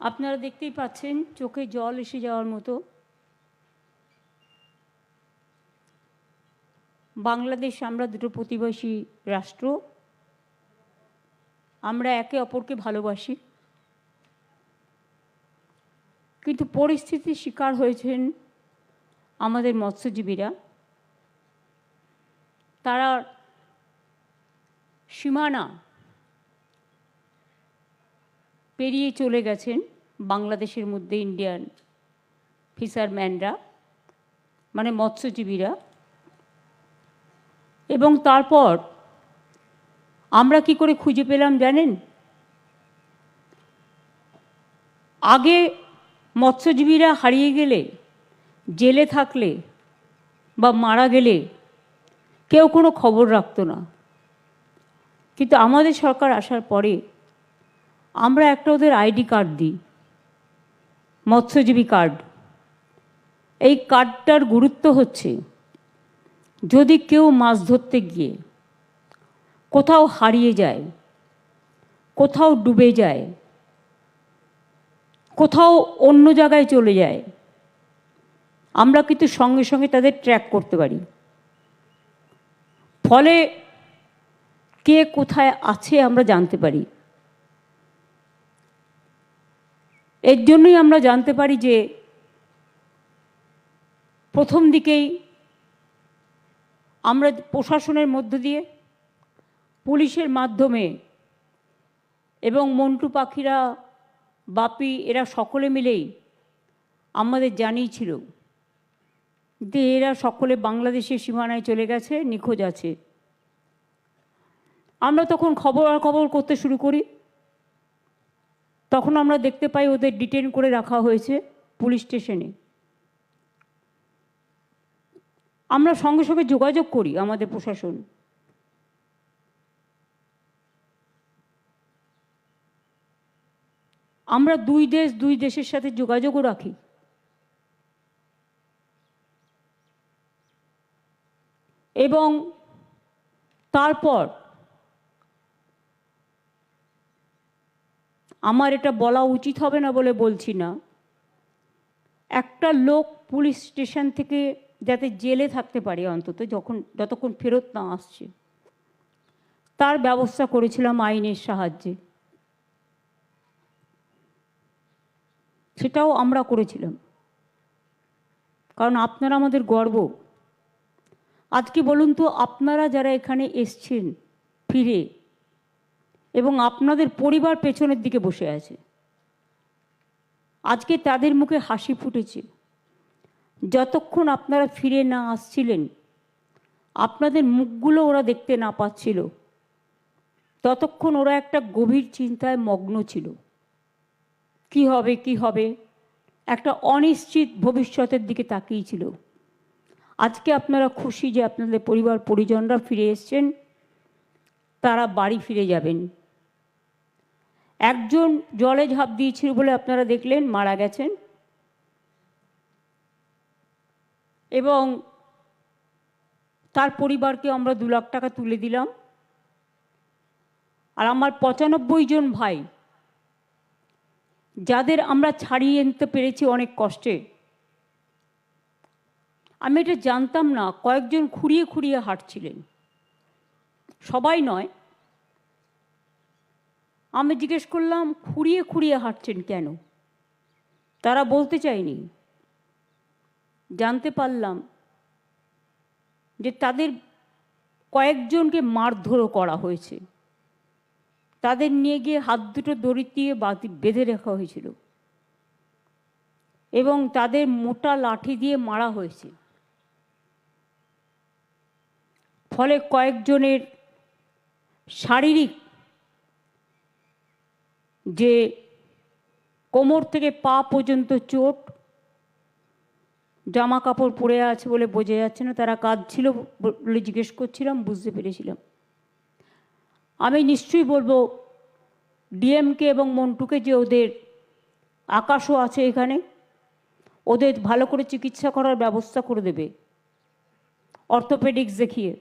আপনারা দেখতেই পাচ্ছেন চোখে জল এসে যাওয়ার মতো। বাংলাদেশ আমরা দুটো প্রতিবেশী রাষ্ট্র, আমরা একে অপরকে ভালোবাসি, কিন্তু পরিস্থিতির শিকার হয়েছেন আমাদের মৎস্যজীবীরা। তারা সীমানা পেরিয়ে চলে গেছেন বাংলাদেশের মধ্যে। ইন্ডিয়ান ফিশারম্যানরা মানে মৎস্যজীবীরা, এবং তারপর আমরা কি করে খুঁজে পেলাম জানেন? আগে মৎস্যজীবীরা হারিয়ে গেলে, জেলে থাকলে বা মারা গেলে কেউ কোনো খবর রাখতো না, কিন্তু আমাদের সরকার আসার পরে আমরা একটা ওদের আইডি কার্ড দিই, মৎস্যজীবী কার্ড। এই কার্ডটার গুরুত্ব হচ্ছে, যদি কেউ মাছ ধরতে গিয়ে কোথাও হারিয়ে যায়, কোথাও ডুবে যায়, কোথাও অন্য জায়গায় চলে যায়, আমরা কিন্তু সঙ্গে সঙ্গে তাদের ট্র্যাক করতে পারি। ফলে কে কোথায় আছে আমরা জানতে পারি। এর জন্যই আমরা জানতে পারি যে প্রথম দিকেই আমরা প্রশাসনের মধ্য দিয়ে, পুলিশের মাধ্যমে এবং মন্টু পাখিরা, বাপি, এরা সকলে মিলেই আমাদের জানিয়েছিল যে এরা সকলে বাংলাদেশের সীমানায় চলে গেছে, নিখোঁজ আছে। আমরা তখন খবর করতে শুরু করি। তখন আমরা দেখতে পাই ওদের ডিটেন করে রাখা হয়েছে পুলিশ স্টেশনে। আমরা সঙ্গে সঙ্গে যোগাযোগ করি আমাদের প্রশাসন। আমরা দুই দেশের সাথে যোগাযোগও রাখি। এবং তারপর আমার এটা বলা উচিত হবে না বলে বলছি না, একটা লোক পুলিশ স্টেশন থেকে যাতে জেলে থাকতে পারে অন্তত যতক্ষণ ফেরত না আসছে, তার ব্যবস্থা করেছিলাম আইনের সাহায্যে। সেটাও আমরা করেছিলাম, কারণ আপনারা আমাদের গর্ব। আজকে বলুন তো, আপনারা যারা এখানে এসছেন ফিরে, এবং আপনাদের পরিবার পেছনের দিকে বসে আছে, আজকে তাদের মুখে হাসি ফুটেছে। যতক্ষণ আপনারা ফিরে না আসছিলেন, আপনাদের মুখগুলো ওরা দেখতে না পাচ্ছিল, ততক্ষণ ওরা একটা গভীর চিন্তায় মগ্ন ছিল। কি হবে কি হবে, একটা অনিশ্চিত ভবিষ্যতের দিকে তাকিয়েছিল। আজকে আপনারা খুশি যে আপনাদের পরিবার পরিজনরা ফিরে এসছেন, তারা বাড়ি ফিরে যাবেন। একজন জলে ঝাঁপ দিয়েছিল বলে আপনারা দেখলেন, মারা গেছেন। এবং তার পরিবারকে আমরা 2 লাখ টাকা তুলে দিলাম। আর আমার 95 জন ভাই, যাদের আমরা ছাড়িয়ে আনতে পেরেছি অনেক কষ্টে। আমি এটা জানতাম না, কয়েকজন খুঁড়িয়ে খুঁড়িয়ে হাঁটছিলেন, সবাই নয়। আমি জিজ্ঞেস করলাম, খুঁড়িয়ে খুঁড়িয়ে হাঁটছেন কেন? তারা বলতে চায়নি। জানতে পারলাম যে তাদের কয়েকজনকে মারধরও করা হয়েছে। তাদের নিয়ে গিয়ে হাত দুটো দড়ি দিয়ে বেঁধে রাখা হয়েছিল, এবং তাদের মোটা লাঠি দিয়ে মারা হয়েছে। ফলে কয়েকজনের শারীরিক, যে কোমর থেকে পা পর্যন্ত চোট, জামা কাপড় পরে আছে বলে বোঝা যাচ্ছে না। তারা কাঁদছিল বলে জিজ্ঞেস করছিলাম, বুঝতে পেরেছিলাম। আমি নিশ্চয়ই বলবো ডিএমকে এবং মন্টুকে যে ওদের আকাশও আছে এখানে, ওদের ভালো করে চিকিৎসা করার ব্যবস্থা করে দেবে, অর্থোপেডিক্স দেখিয়ে।